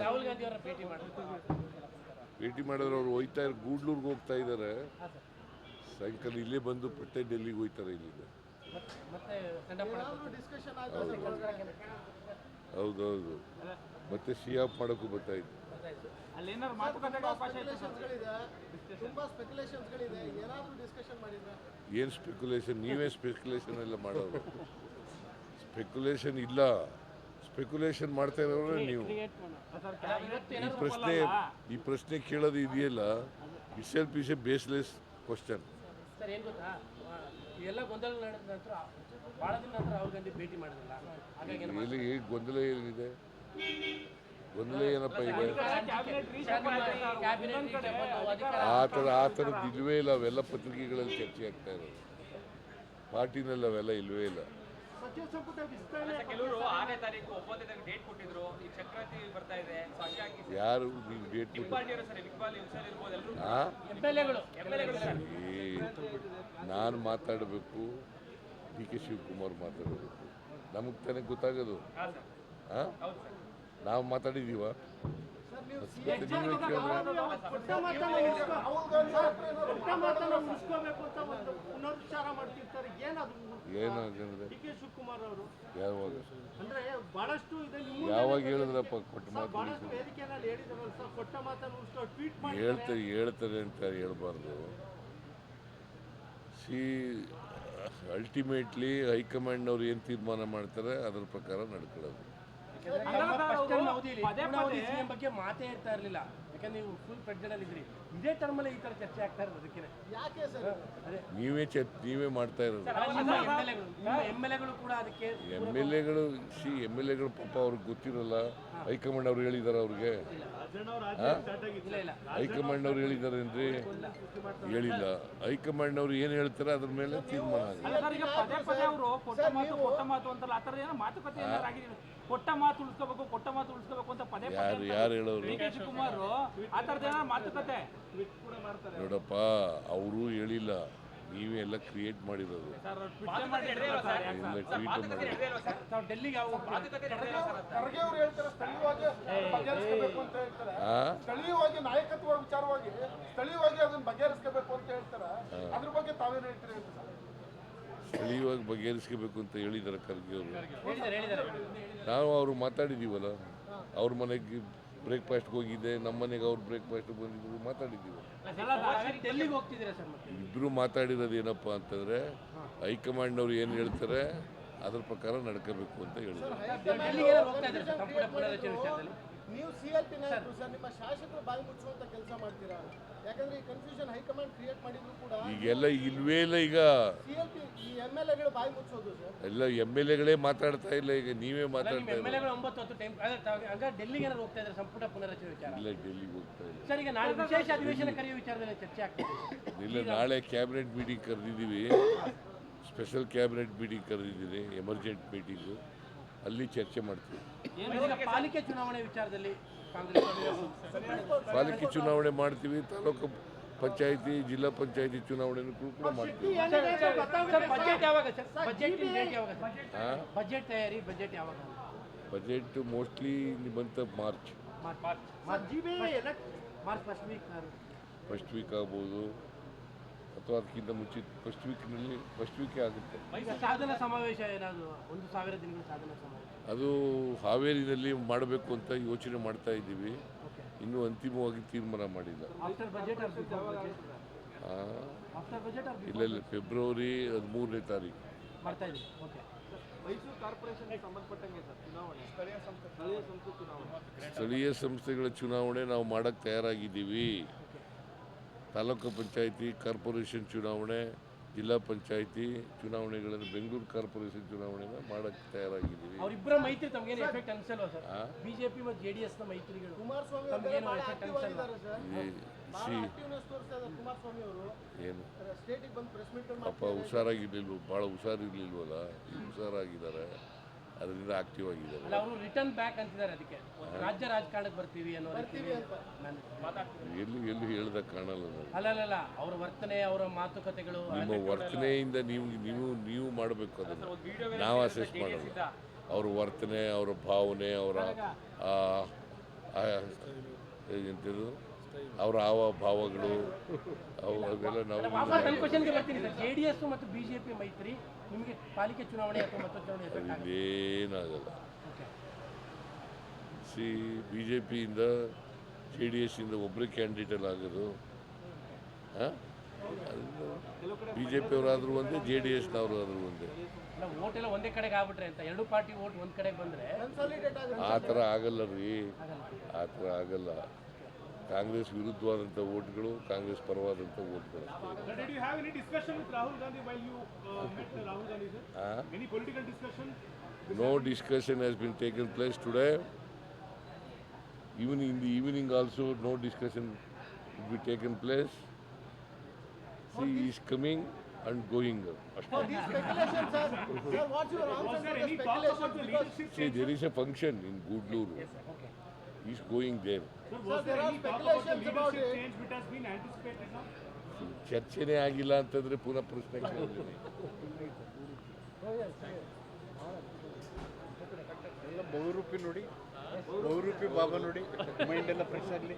ರಾಹುಲ್ ಗಾಂಧಿ ಅವರ ಭೇಟಿ ಮಾಡಿದ್ರೆ ಅವ್ರು ಗೂಡ್ಲೂರ್ಗೆ ಹೋಗ್ತಾ ಇದ್ದಾರೆ. ಸಾಯಂಕಾಲ ಇಲ್ಲೇ ಬಂದು ಪಟ್ಟೆ ಡೆಲ್ಲಿಗೆ ಹೋಗ್ತಾರೆ ಇಲ್ಲಿಂದ. ಹೌದೌದು, ಮತ್ತೆ ಸಿಯಾಪ್ ಮಾಡೋಕ್ಕೂ ಬರ್ತಾ ಇತ್ತು. ಏನು ಸ್ಪೆಕ್ಯುಲೇಷನ್? ನೀವೇ ಸ್ಪೆಕ್ಯುಲೇಷನ್ ಎಲ್ಲ ಮಾಡೋರು. ಸ್ಪೆಕ್ಯುಲೇಷನ್ ಇಲ್ಲ, ಸ್ಪೆಕ್ಯುಲೇಷನ್ ಮಾಡ್ತಾ ಇರೋರು ನೀವು. ಈ ಪ್ರಶ್ನೆ ಕೇಳೋದು ಇದೆಯಲ್ಲ, it's self is A baseless question. Sir ಏನು ಗೊತ್ತಾ, ಎಲ್ಲ ಗೊಂದಲ ನಡೆದ ನಂತರ ಭಾಳ ದಿನ ನಂತರ ರಾಹುಲ್ ಗಾಂಧಿ ಭೇಟಿ ಮಾಡಿದ್ರಲ್ಲ, ಹಾಗಾಗಿ ಗೊಂದಲ ಏನಿದೆ? ಗೊಂದಲ ಏನಪ್ಪ ಇದೆ? ಆ ಥರದ್ದು ಇಲ್ವೇ ಇಲ್ಲ. ಅವೆಲ್ಲ ಪತ್ರಿಕೆಗಳಲ್ಲಿ ಚರ್ಚೆ ಆಗ್ತಾ ಇರೋದು, ಪಾರ್ಟಿನಲ್ಲಿ ಅವೆಲ್ಲ ಇಲ್ವೇ ಇಲ್ಲ. ಯಾರು ನೀವು ಡೇಟ್ ನಾನು ಮಾತಾಡಬೇಕು, ಡಿ ಕೆ ಶಿವಕುಮಾರ್ ಮಾತಾಡಬೇಕು, ನಮಗೆ ತಾನೇ ಗೊತ್ತಾಗೋದು. ನಾವು ಮಾತಾಡಿದೀವ? ಯಾವಾಗ ಹೇಳಿದ್ರಪ್ಪ ಕೊಟ್ಟ ಮಾತು? ಹೇಳ್ತಾರೆ ಅಂತ ಹೇಳ್ಬಾರ್ದು. ಅಲ್ಟಿಮೇಟ್ಲಿ ಹೈಕಮಾಂಡ್ ಅವ್ರು ಏನು ತೀರ್ಮಾನ ಮಾಡ್ತಾರೆ ಅದ್ರ ಪ್ರಕಾರ ನಡ್ಕೊಳ್ಳೋದು. ಬಗ್ಗೆ ಮಾತೇ ಇರ್ತಾ ಇರಲಿಲ್ಲ, ಯಾಕಂದ್ರೆ ನೀವು ಫುಲ್ ಪ್ರೆಗ್ನೆಂಟ್ ಇದ್ರಿ. ಇದೇ ಟರ್ಮಲ್ಲಿ ಈ ತರ ಚರ್ಚೆ ಆಗ್ತಾ ಇರೋದು ಅದಕ್ಕೆ ನೀವೇ ಮಾಡ್ತಾ ಇರೋದು. ಎಮ್ ಎಲ್ ಎಗಳು ಕೂಡ ಅದಕ್ಕೆ ಎಮ್ ಎಲ್ ಎಗಳು ಪಾಪ ಅವ್ರಿಗೆ ಗೊತ್ತಿರಲ್ಲ. ಹೈಕಮಾಂಡ್ ಅವ್ರು ಹೇಳಿದಾರೆ ಅವ್ರಿಗೆ? ಹೈಕಮಾಂಡ್ ಅವ್ರು ಹೇಳಿದಾರೇನ್ರಿ? ಹೇಳಿಲ್ಲ. ಹೈಕಮಾಂಡ್ ಅವ್ರು ಏನು ಹೇಳ್ತಾರೆ ಅದ್ರ ಮೇಲೆ ತೀರ್ಮಾನ ಆಗಿದೆ. ಕೊಟ್ಟ ಮಾತು ಉಳಿಸ್ಕೋಬೇಕು ಅಂತ ಪದೇ ಯಾರು ಹೇಳೋರು? ಶಿವಕುಮಾರ್ ಮಾತುಕತೆ ನೋಡಪ್ಪ, ಅವರು ಹೇಳಿಲ್ಲ, ನೀವೇ ಎಲ್ಲ ಕ್ರಿಯೇಟ್ ಮಾಡಿರೋದು. ಸ್ಥಳೀಯವಾಗಿ ನಾಯಕತ್ವ ವಿಚಾರವಾಗಿ ಸ್ಥಳೀಯವಾಗಿ ಅದನ್ನು ಬಗೆಹರಿಸಬೇಕು ಅಂತ ಹೇಳ್ತಾರೆ. ಅದ್ರ ಬಗ್ಗೆ ತಾವೇನು ಹೇಳ್ತೀರಿ? ಸ್ಥಳೀಯವಾಗಿ ಬಗೆಹರಿಸ್ಕೋಬೇಕು ಅಂತ ಹೇಳಿದ್ದಾರೆ ಖರ್ಗೆ ಅವರು. ನಾವು ಅವರು ಮಾತಾಡಿದ್ದೀವಲ್ಲ, ಅವ್ರ ಮನೆಗೆ ಬ್ರೇಕ್ಫಾಸ್ಟ್ಗೆ ಹೋಗಿದ್ದೆ, ನಮ್ಮ ಮನೆಗೆ ಅವ್ರು ಬ್ರೇಕ್ಫಾಸ್ಟ್ ಬಂದಿದ್ರು, ಮಾತಾಡಿದ್ದೀವಿ. ಇಬ್ಬರು ಮಾತಾಡಿರೋದು ಏನಪ್ಪ ಅಂತಂದರೆ, ಹೈಕಮಾಂಡ್ ಅವ್ರು ಏನು ಹೇಳ್ತಾರೆ ಅದ್ರ ಪ್ರಕಾರ ನಡ್ಕೋಬೇಕು ಅಂತ ಹೇಳಿದ್ರು. ನೀವು CLP ನಾಯಕರು ಸರ್, ನಿಮ್ಮ ಶಾಸಕರು ಬಾಯಿ ಮುಚ್ಚುವಂತ ಕೆಲಸ ಮಾಡ್ತೀರಾ? ಯಾಕಂದ್ರೆ ಈ ಕನ್ಫ್ಯೂಷನ್ ಹೈಕಮಾಂಡ್ ಕ್ರಿಯೇಟ್ ಮಾಡಿದ್ರು ಕೂಡ ಈಗೆಲ್ಲ ಇಲ್ವೇ ಇಲ್ಲ. ಈಗ CLP ಈ MLA ಗಳು ಬಾಯಿ ಮುಚ್ಚೋದು ಸರ್. ಎಲ್ಲ MLA ಮಾತಾಡ್ತಾ ಇಲ್ಲ, ಈಗ ನೀವೇ ಮಾತಾಡ್ತಾ ಇಲ್ಲ. ಡೆಲ್ಲಿಗೆ ಹೋಗ್ತಾ ಇದ್ದಾರೆ ಸಂಪುಟ ಪುನರಚನೆ ವಿಚಾರ. ಇಲ್ಲ, ಡೆಲ್ಲಿಗೆ ಹೋಗ್ತಾ ಇಲ್ಲ. ಸರ್, ಈಗ ನಾಳೆ ವಿಶೇಷ ಅಧಿವೇಶನ ಕರೆಯುವ ವಿಚಾರದಲ್ಲಿ ಚರ್ಚೆ ಆಗ್ತಿದೆ. ಇಲ್ಲ, ನಾಳೆ ಕ್ಯಾಬಿನೆಟ್ ಮೀಟಿಂಗ್ ಕರೆದಿದ್ದೀವಿ. ಸ್ಪೆಷಲ್ ಕ್ಯಾಬಿನೆಟ್ ಮೀಟಿಂಗ್ ಕರೆದಿದ್ದೀನಿ, ಎಮರ್ಜೆಂಟ್ ಮೀಟಿಂಗು. ಅಲ್ಲಿ ಚರ್ಚೆ ಮಾಡ್ತೀವಿ. ಪಾಲಿಕೆ ಚುನಾವಣೆ ವಿಚಾರದಲ್ಲಿ ಪಾಲಿಕೆ ಚುನಾವಣೆ ಮಾಡ್ತೀವಿ, ತಾಲೂಕು ಪಂಚಾಯಿತಿ, ಜಿಲ್ಲಾ ಪಂಚಾಯಿತಿ ಚುನಾವಣೆ ಕೂಡ ಮಾಡ್ತೀವಿ. Budget mostly month of March first week ಆಗ್ಬೋದು, ಅಥವಾ ಅದಕ್ಕಿಂತ ಮುಂಚೆ ಫಸ್ಟ್ ವೀಕ್ ಆಗುತ್ತೆ. ಸಾಧನಾ ಸಮಾವೇಶ ಏನಾದರೂ 1000 ದಿನಗಳ ಸಾಧನಾ ಸಮಾವೇಶ ಅದು ಹಾವೇರಿನಲ್ಲಿ ಮಾಡಬೇಕು ಅಂತ ಯೋಚನೆ ಮಾಡ್ತಾ ಇದ್ದೀವಿ. ಇನ್ನೂ ಅಂತಿಮವಾಗಿ ತೀರ್ಮಾನ ಮಾಡಿಲ್ಲ. ಇಲ್ಲ, ಫೆಬ್ರವರಿ 13ನೇ ತಾರೀಕು. ಮೈಸೂರು ಕಾರ್ಪೊರೇಷನ್ಗೆ ಸಂಬಂಧಪಟ್ಟಂಗೆ ಸ್ಥಳೀಯ ಸಂಸ್ಥೆಗಳ ಚುನಾವಣೆ ನಾವು ಮಾಡಕ್ಕೆ ತಯಾರಾಗಿದ್ದೀವಿ. ತಾಲೂಕು ಪಂಚಾಯಿತಿ, ಕಾರ್ಪೊರೇಷನ್ ಚುನಾವಣೆ, ಜಿಲ್ಲಾ ಪಂಚಾಯಿತಿ ಚುನಾವಣೆಗಳನ್ನು, ಬೆಂಗಳೂರು ಕಾರ್ಪೊರೇಷನ್ ಚುನಾವಣೆನ ಮಾಡಕ್ಕೆ ತಯಾರಾಗಿದ್ದೀವಿ. ಅವರಿಬ್ಬರ ಮೈತ್ರಿ ತಮಗೇನು ಎಫೆಕ್ಟ್ ಅನ್ಸಲ್ವಾ ಸರ್? ಬಿಜೆಪಿ ಮತ್ತು JDS ನ ಮೈತ್ರಿಗಳು ಕುಮಾರಸ್ವಾಮಿ ಏನು ಪಾಪ ಹುಷಾರಾಗಿರ್ಲಿಲ್ವ, ಭಾಳ ಹುಷಾರಿರ್ಲಿಲ್ವಲ್ಲ, ಈಗ ಹುಷಾರಾಗಿದ್ದಾರೆ, ಅದರಿಂದ ಆಕ್ಟಿವ್ ಆಗಿದ್ದಾರೆ. ಅವರು ರಿಟರ್ನ್ ಬ್ಯಾಕ್ ಅಂತಿದ್ದಾರೆ, ಅದಕ್ಕೆ ರಾಜ್ಯ ರಾಜಕಾರಣಕ್ಕೆ ಬರ್ತೀವಿ ಅನ್ನೋ ಎಲ್ಲಿ ಹೇಳ್ದ ಕಾಣಲ್ಲ. ಅಲ್ಲ, ಅವರ ವರ್ತನೆ, ಅವರ ಮಾತುಕತೆಗಳು, ನಿಮ್ಮ ವರ್ತನೆಯಿಂದ ನೀವು ಮಾಡಬೇಕು, ಅದನ್ನು ನಾವು ಅಸೆಸ್ ಮಾಡಲ್ಲ. ಅವ್ರ ವರ್ತನೆ, ಅವರ ಭಾವನೆ, ಅವರ ಎಂಥದ್ದು ಅವರ ಹಾವ ಭಾವಗಳು ಅದೆಲ್ಲ ನಾವು ವಾಪಸ್ ನನ್ನ ಕ್ವಶನ್ಗೆ ಬರ್ತೀನಿ ಸರ್. JDS ಮತ್ತು ಬಿಜೆಪಿ ಮೈತ್ರಿ ನಿಮಗೆ ಪಾಲಿಕೆ ಚುನಾವಣೆ ಅಥವಾ ಮತ್ತೊಂದು ಚುನಾವಣೆ effect ಆಗುತ್ತೆ? ಇಲ್ಲೇನಾಗಲ್ಲ. ಸಿ ಬಿ ಜೆ ಪಿಯಿಂದ JDS ಇಂದ ಒಬ್ಬರೇ ಕ್ಯಾಂಡಿಡೇಟ್ ಆಗೋದು. ಬಿ ಜೆ ಪಿಯವರಾದರೂ ಒಂದೇ, JDSನವರು ಆದರೂ ಒಂದೇ. ವೋಟ್ ಎಲ್ಲ ಒಂದೇ ಕಡೆಗೆ ಆಗ್ಬಿಟ್ರೆ ಅಂತ, ಎರಡು ಪಾರ್ಟಿ ವೋಟ್ ಒಂದ್ ಕಡೆಗೆ ಬಂದ್ರೆ ಕನ್ಸಾಲಿಡೇಟ್ ಆಗುತ್ತೆ. ಆ ಥರ ಆಗಲ್ಲ ರೀ, ಆ ಥರ ಆಗಲ್ಲ. Congress ವಿರುದ್ಧವಾದಂಥ ಓಟ್ಗಳು, Congress ಪರವಾದಂಥ ಓಟ್ಗಳು. Did you have any discussion with Rahul Gandhi while you met Rahul Gandhi, sir? Any political discussion? No discussion has been taken place today. Even in the evening also, no discussion will be taken place. See, he is coming and going. For these speculations, sir, what's your answer Was to there the any talk about the speculations? Because leadership See, change? there is a function in Gudluru. He is going there. Sir, Sir, was there there are any talk about the speculations about leadership it. change which has been anticipated now? ಚರ್ಚೆನೇ ಆಗಿಲ್ಲ ಅಂತಂದ್ರೆ ಪುನಃ ಪ್ರಶ್ನೆ ಕೇಳಿದ್ದೀನಿ. ಎಲ್ಲ ಬಹುರೂಪಿ ನೋಡಿ, ಬಹುರೂಪಿ ಬಾಬಾ ನೋಡಿ, mind ಎಲ್ಲ fresh ಆಗಲಿ.